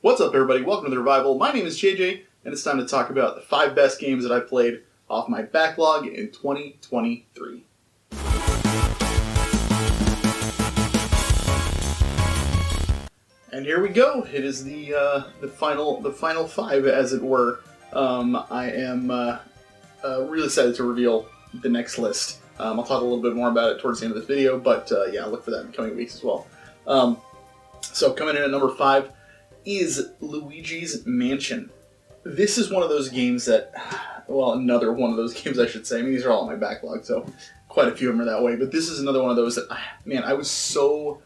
What's up, everybody? Welcome to The Revival. My name is JJ, and it's time to talk about the 5 best games that I played off my backlog in 2023. And here we go. It is the final 5, as it were. I am really excited to reveal the next list. I'll talk a little bit more about it towards the end of this video, but yeah, look for that in the coming weeks as well. So coming in at number 5 is Luigis Mansion. This is one of those games that, well, another one of those games I should say. I mean, these are all on my backlog, so quite a few of them are that way. But this is another one of those that, man, I was so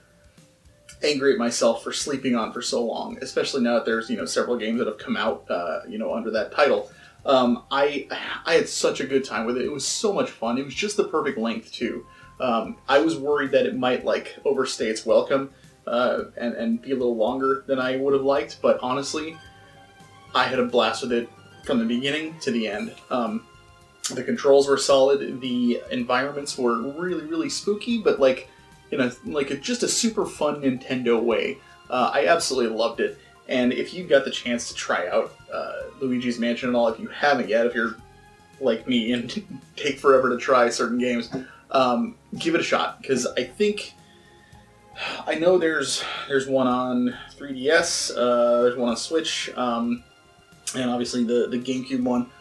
angry at myself for sleeping on for so long, especially now that there's, several games that have come out, under that title. I had such a good time with it. It was so much fun. It was just the perfect length, too. I was worried that it might, overstay its welcome. And be a little longer than I would have liked, but honestly, I had a blast with it from the beginning to the end. The controls were solid, the environments were really, really spooky, but just a super fun Nintendo way. I absolutely loved it, and if you got the chance to try out Luigi's Mansion and all, if you haven't yet, if you're like me and take forever to try certain games, give it a shot, because I know there's one on 3DS, there's one on Switch, and obviously the GameCube one.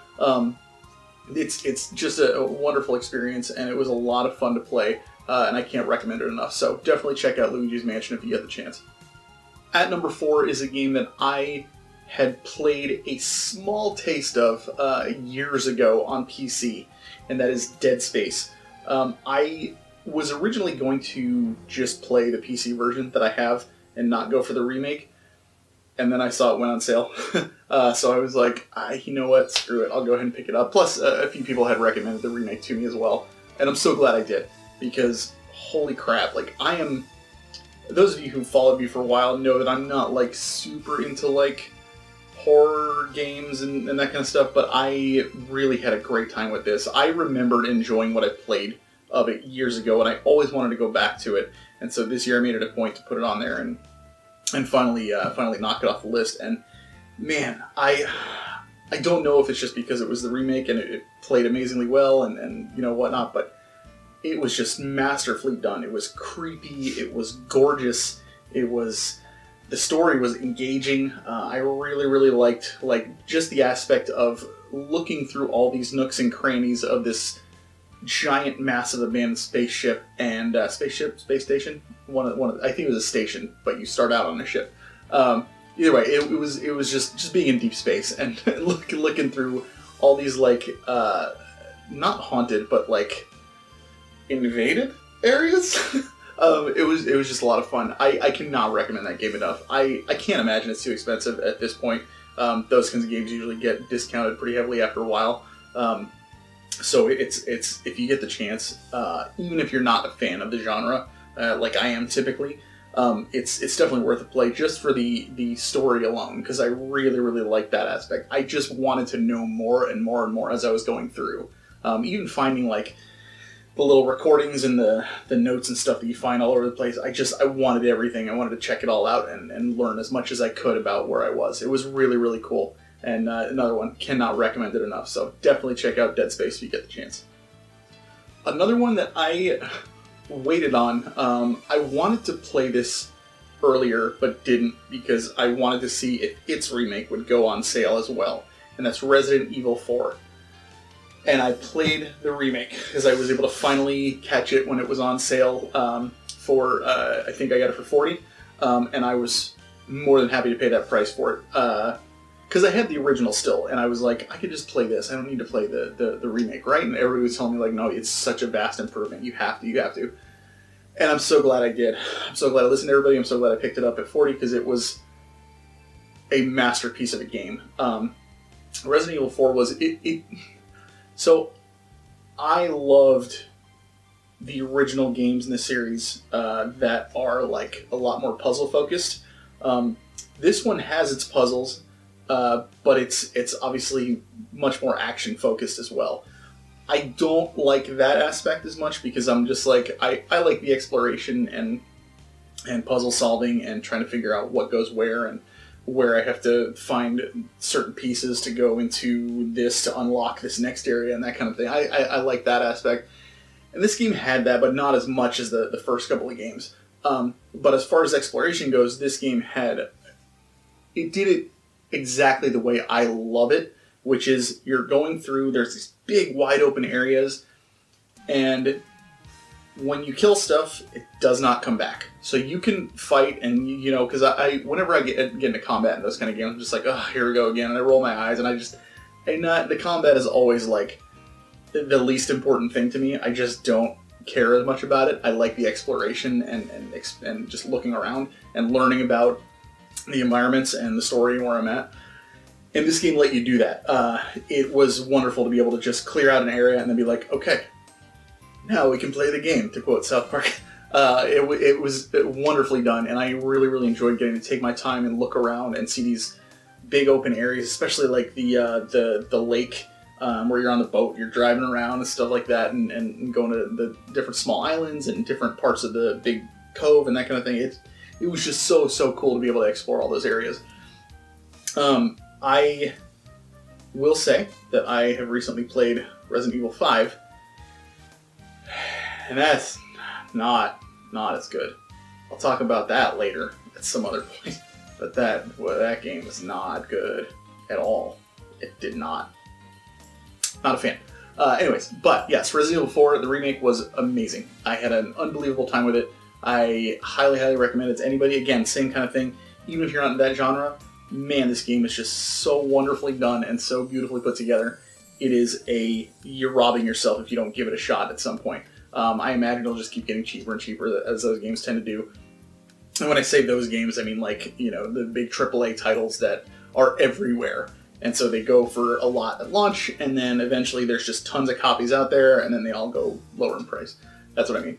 It's just a wonderful experience, and it was a lot of fun to play, and I can't recommend it enough. So definitely check out Luigi's Mansion if you get the chance. At number 4 is a game that I had played a small taste of years ago on PC, and that is Dead Space. I was originally going to just play the PC version that I have and not go for the remake, and then I saw it went on sale. So I was like, you know what, screw it, I'll go ahead and pick it up. Plus, a few people had recommended the remake to me as well, and I'm so glad I did, because holy crap, those of you who followed me for a while know that I'm not super into horror games and that kind of stuff, but I really had a great time with this. I remembered enjoying what I played of it years ago, and I always wanted to go back to it, and so this year I made it a point to put it on there and finally knock it off the list. And man, I don't know if it's just because it was the remake and it played amazingly well and whatnot, but it was just masterfully done. It was creepy, it was gorgeous, the story was engaging. I really, really liked just the aspect of looking through all these nooks and crannies of this giant, massive abandoned spaceship and space station. I think it was a station, but you start out on a ship. Either way, it was just being in deep space and looking through all these not haunted but invaded areas. It was just a lot of fun. I cannot recommend that game enough. I can't imagine it's too expensive at this point. Those kinds of games usually get discounted pretty heavily after a while. So it's if you get the chance, even if you're not a fan of the genre, like I am typically, it's definitely worth a play just for the story alone, because I really, really like that aspect. I just wanted to know more and more and more as I was going through. Even finding the little recordings and the notes and stuff that you find all over the place. I wanted everything. I wanted to check it all out and learn as much as I could about where I was. It was really, really cool. And another one, cannot recommend it enough, so definitely check out Dead Space if you get the chance. Another one that I waited on, I wanted to play this earlier, but didn't, because I wanted to see if its remake would go on sale as well, and that's Resident Evil 4. And I played the remake, because I was able to finally catch it when it was on sale for, I think I got it for $40, and I was more than happy to pay that price for it. Because I had the original still, and I was like, I could just play this. I don't need to play the remake, right? And everybody was telling me, no, it's such a vast improvement. You have to. And I'm so glad I did. I'm so glad I listened to everybody. I'm so glad I picked it up at 40, because it was a masterpiece of a game. Resident Evil 4 was... So, I loved the original games in the series that are, a lot more puzzle-focused. This one has its puzzles, but it's obviously much more action focused as well. I don't like that aspect as much, because I'm just I like the exploration and puzzle solving and trying to figure out what goes where and where I have to find certain pieces to go into this to unlock this next area and that kind of thing. I like that aspect. And this game had that, but not as much as the first couple of games. But as far as exploration goes, this game it did it exactly the way I love it, which is you're going through, there's these big wide open areas, and when you kill stuff, it does not come back. So you can fight, and because whenever I get into combat in those kind of games, I'm just like, oh, here we go again, and I roll my eyes, and the combat is always like the least important thing to me. I just don't care as much about it. I like the exploration and just looking around and learning about the environments and the story and where I'm at. And this game let you do that. It was wonderful to be able to just clear out an area and then be like, okay, now we can play the game, to quote South Park. It was wonderfully done, and I really, really enjoyed getting to take my time and look around and see these big open areas, especially like the lake where you're on the boat, you're driving around and stuff like that, and going to the different small islands and different parts of the big cove and that kind of thing. It was just so cool to be able to explore all those areas. I will say that I have recently played Resident Evil 5, and that's not as good. I'll talk about that later at some other point. But that game was not good at all. It did not. Not a fan. Anyways, but yes, Resident Evil 4, the remake, was amazing. I had an unbelievable time with it. I highly, highly recommend it to anybody. Again, same kind of thing. Even if you're not in that genre, man, this game is just so wonderfully done and so beautifully put together. You're robbing yourself if you don't give it a shot at some point. I imagine it'll just keep getting cheaper and cheaper, as those games tend to do. And when I say those games, I mean the big AAA titles that are everywhere. And so they go for a lot at launch, and then eventually there's just tons of copies out there, and then they all go lower in price. That's what I mean.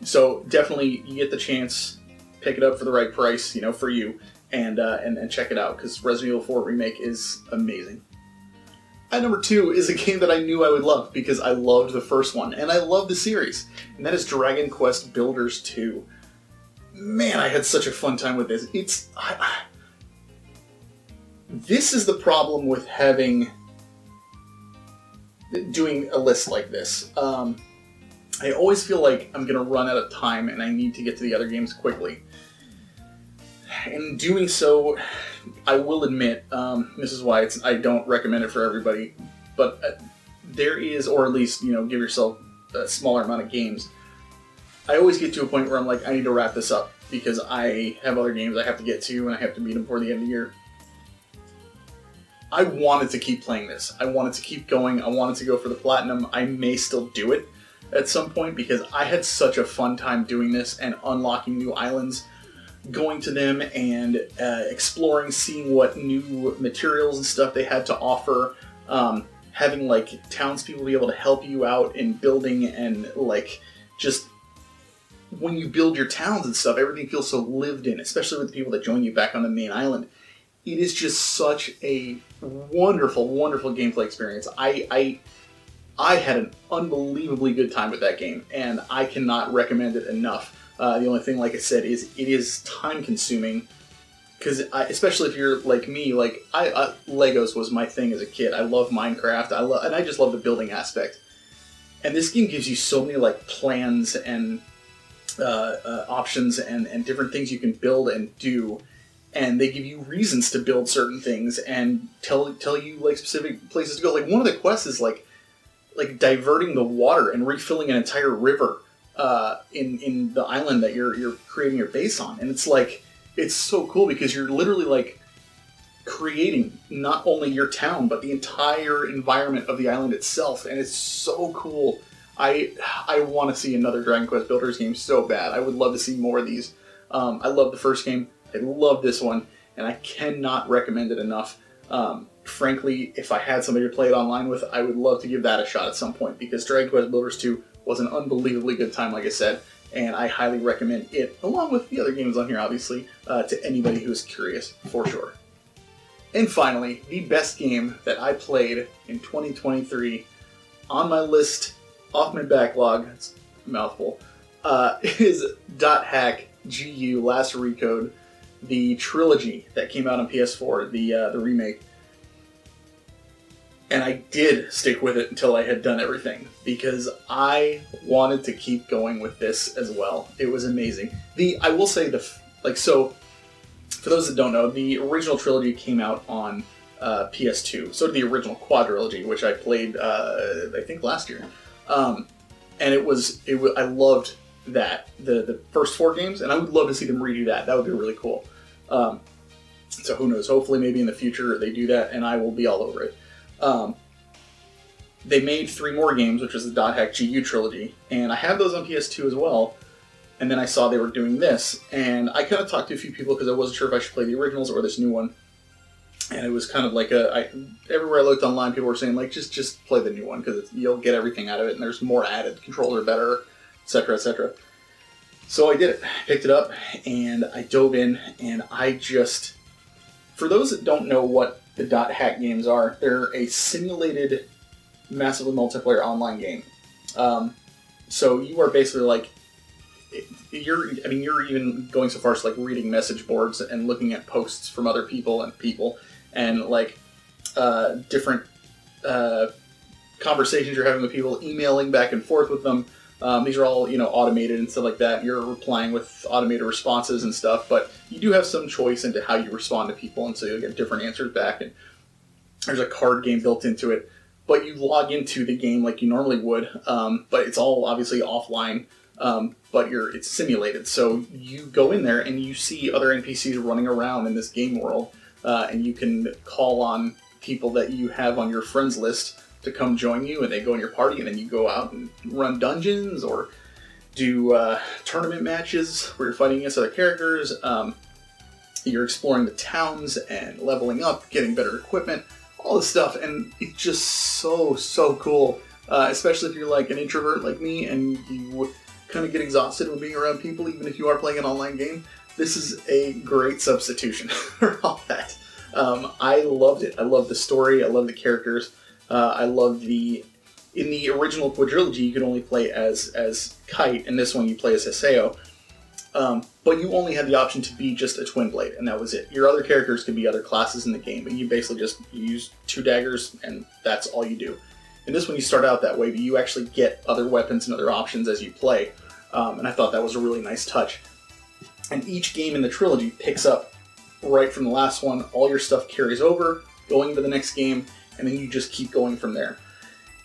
So definitely, you get the chance, pick it up for the right price, for you, and check it out, because Resident Evil 4 Remake is amazing. At number 2 is a game that I knew I would love, because I loved the first one, and I love the series, and that is Dragon Quest Builders 2. Man, I had such a fun time with this. This is the problem with doing a list like this. I always feel like I'm going to run out of time and I need to get to the other games quickly. In doing so, I will admit, this is why I don't recommend it for everybody, but there is, or at least, give yourself a smaller amount of games. I always get to a point where I'm like, I need to wrap this up because I have other games I have to get to and I have to beat them before the end of the year. I wanted to keep playing this. I wanted to keep going. I wanted to go for the platinum. I may still do it at some point because I had such a fun time doing this and unlocking new islands, going to them and exploring, seeing what new materials and stuff they had to offer, having townspeople be able to help you out in building, and just when you build your towns and stuff, everything feels so lived in, especially with the people that join you back on the main island. It is just such a wonderful, wonderful gameplay experience. I had an unbelievably good time with that game, and I cannot recommend it enough. The only thing, like I said, is it is time-consuming, because especially if you're like me, Legos was my thing as a kid. I love Minecraft, and I just love the building aspect. And this game gives you so many plans and options and different things you can build and do. And they give you reasons to build certain things and tell you specific places to go. One of the quests is like diverting the water and refilling an entire river in the island that you're creating your base on. And it's so cool because you're literally creating not only your town but the entire environment of the island itself. And it's so cool. I want to see another Dragon Quest Builders game so bad. I would love to see more of these. I love the first game. I love this one, and I cannot recommend it enough. Frankly, if I had somebody to play it online with, I would love to give that a shot at some point, because Dragon Quest Builders 2 was an unbelievably good time, like I said, and I highly recommend it, along with the other games on here, obviously, to anybody who's curious, for sure. And finally, the best game that I played in 2023, on my list, off my backlog, it's a mouthful, is Dohack GU Last Recode. the trilogy that came out on PS4, the remake. And I did stick with it until I had done everything, because I wanted to keep going with this as well. It was amazing. I will say so for those that don't know, the original trilogy came out on PS2. So did the original quadrilogy, which I played I think last year. And I loved that, the first 4 games, and I would love to see them redo that. That would be really cool. So who knows? Hopefully, maybe in the future they do that, and I will be all over it. They made 3 more games, which is the Dohack GU trilogy, and I have those on PS2 as well. And then I saw they were doing this, and I kind of talked to a few people because I wasn't sure if I should play the originals or this new one. And it was kind of like everywhere I looked online, people were saying, like, just play the new one because you'll get everything out of it, and there's more added, controls are better, etc., etc. So I did it, picked it up, and I dove in, and for those that don't know what the Dohack games are, they're a simulated, massively multiplayer online game. So you are basically like, you're even going so far as like reading message boards and looking at posts from other people and like different conversations you're having with people, emailing back and forth with them. These are all, automated and stuff like that. You're replying with automated responses and stuff, but you do have some choice into how you respond to people, and so you'll get different answers back. And there's a card game built into it, but you log into the game like you normally would, but it's all obviously offline. But it's simulated, so you go in there and you see other NPCs running around in this game world, and you can call on people that you have on your friends list to come join you, and they go in your party, and then you go out and run dungeons or do tournament matches where you're fighting against other characters. You're exploring the towns and leveling up, getting better equipment, all this stuff, and it's just so cool, especially if you're like an introvert like me and you kind of get exhausted when being around people, even if you are playing an online game. This is a great substitution for all that. I loved it. I loved the story. I loved the characters. I loved in the original quadrilogy, you could only play as Kite, and this one you play as Haseo. But you only had the option to be just a twin blade, and that was it. Your other characters could be other classes in the game, but you basically just use 2 daggers, and that's all you do. In this one, you start out that way, but you actually get other weapons and other options as you play. And I thought that was a really nice touch. And each game in the trilogy picks up right from the last one. All your stuff carries over, going into the next game, and then you just keep going from there.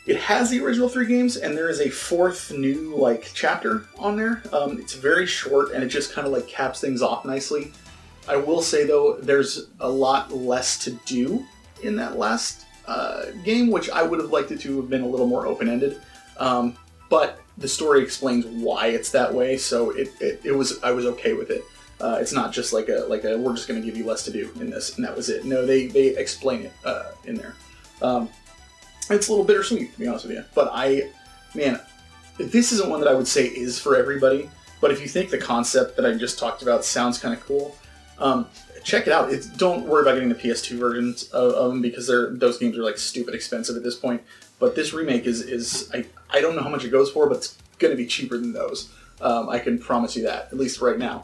It has the original 3 games, and there is a 4th new chapter on there. It's very short, and it just kind of caps things off nicely. I will say though, there's a lot less to do in that last game, which I would have liked it to have been a little more open-ended. But the story explains why it's that way, so I was okay with it. It's not just like a we're just going to give you less to do in this, and that was it. No, they explain it in there. It's a little bittersweet, to be honest with you. But this isn't one that I would say is for everybody. But if you think the concept that I just talked about sounds kind of cool, check it out. Don't worry about getting the PS2 versions of them, because those games are stupid expensive at this point. But this remake is I don't know how much it goes for, but it's going to be cheaper than those. I can promise you that, at least right now.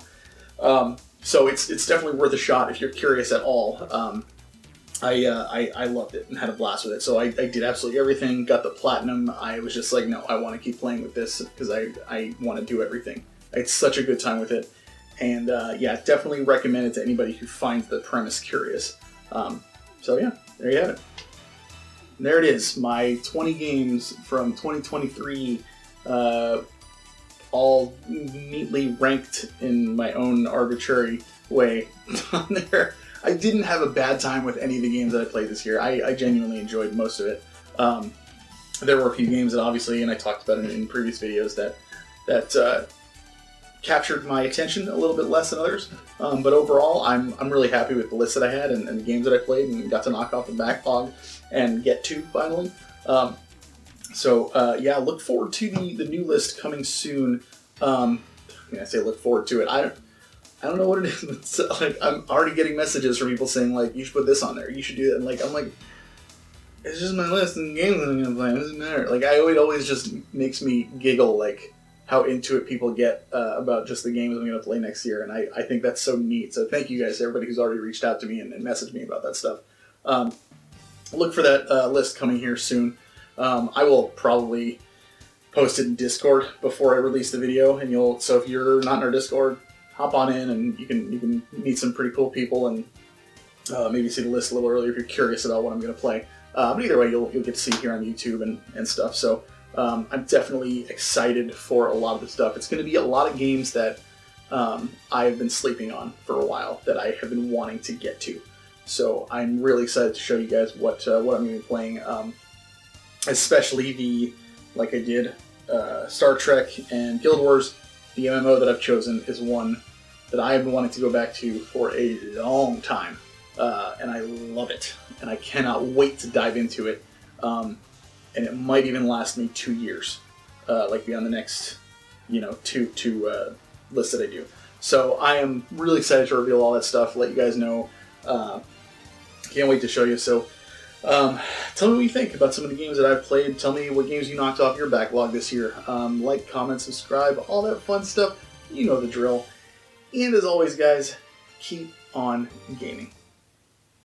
So it's definitely worth a shot if you're curious at all. I loved it and had a blast with it. So I did absolutely everything, got the platinum. I was just like, no, I want to keep playing with this because I want to do everything. I had such a good time with it. And definitely recommend it to anybody who finds the premise curious. So yeah, there you have it. And there it is, my 20 games from 2023, all neatly ranked in my own arbitrary way on there. I didn't have a bad time with any of the games that I played this year. I genuinely enjoyed most of it. There were a few games that obviously, and I talked about it in previous videos, that captured my attention a little bit less than others. But overall, I'm really happy with the list that I had and the games that I played and got to knock off the backlog and get to finally. Look forward to the new list coming soon. I say look forward to it. I don't know what it is. It's I'm already getting messages from people saying you should put this on there. You should do that. And I'm like, it's just my list and games that I'm gonna play. It doesn't matter. It always just makes me giggle. how into it people get about just the games I'm going to play next year, and I think that's so neat. So thank you guys, everybody who's already reached out to me and messaged me about that stuff. Look for that list coming here soon. I will probably post it in Discord before I release the video, and so if you're not in our Discord, hop on in and you can meet some pretty cool people and maybe see the list a little earlier if you're curious about what I'm going to play. But either way, you'll get to see here on YouTube and stuff. So I'm definitely excited for a lot of the stuff. It's going to be a lot of games that I've been sleeping on for a while that I have been wanting to get to. So I'm really excited to show you guys what I'm going to be playing, especially like I did, Star Trek and Guild Wars. The MMO that I've chosen is one that I have been wanting to go back to for a long time, and I love it, and I cannot wait to dive into it, and it might even last me 2 years, like beyond the next, two lists that I do. So I am really excited to reveal all that stuff, let you guys know. Can't wait to show you. So tell me what you think about some of the games that I've played. Tell me what games you knocked off your backlog this year. Like, comment, subscribe, all that fun stuff. You know the drill. And as always, guys, keep on gaming.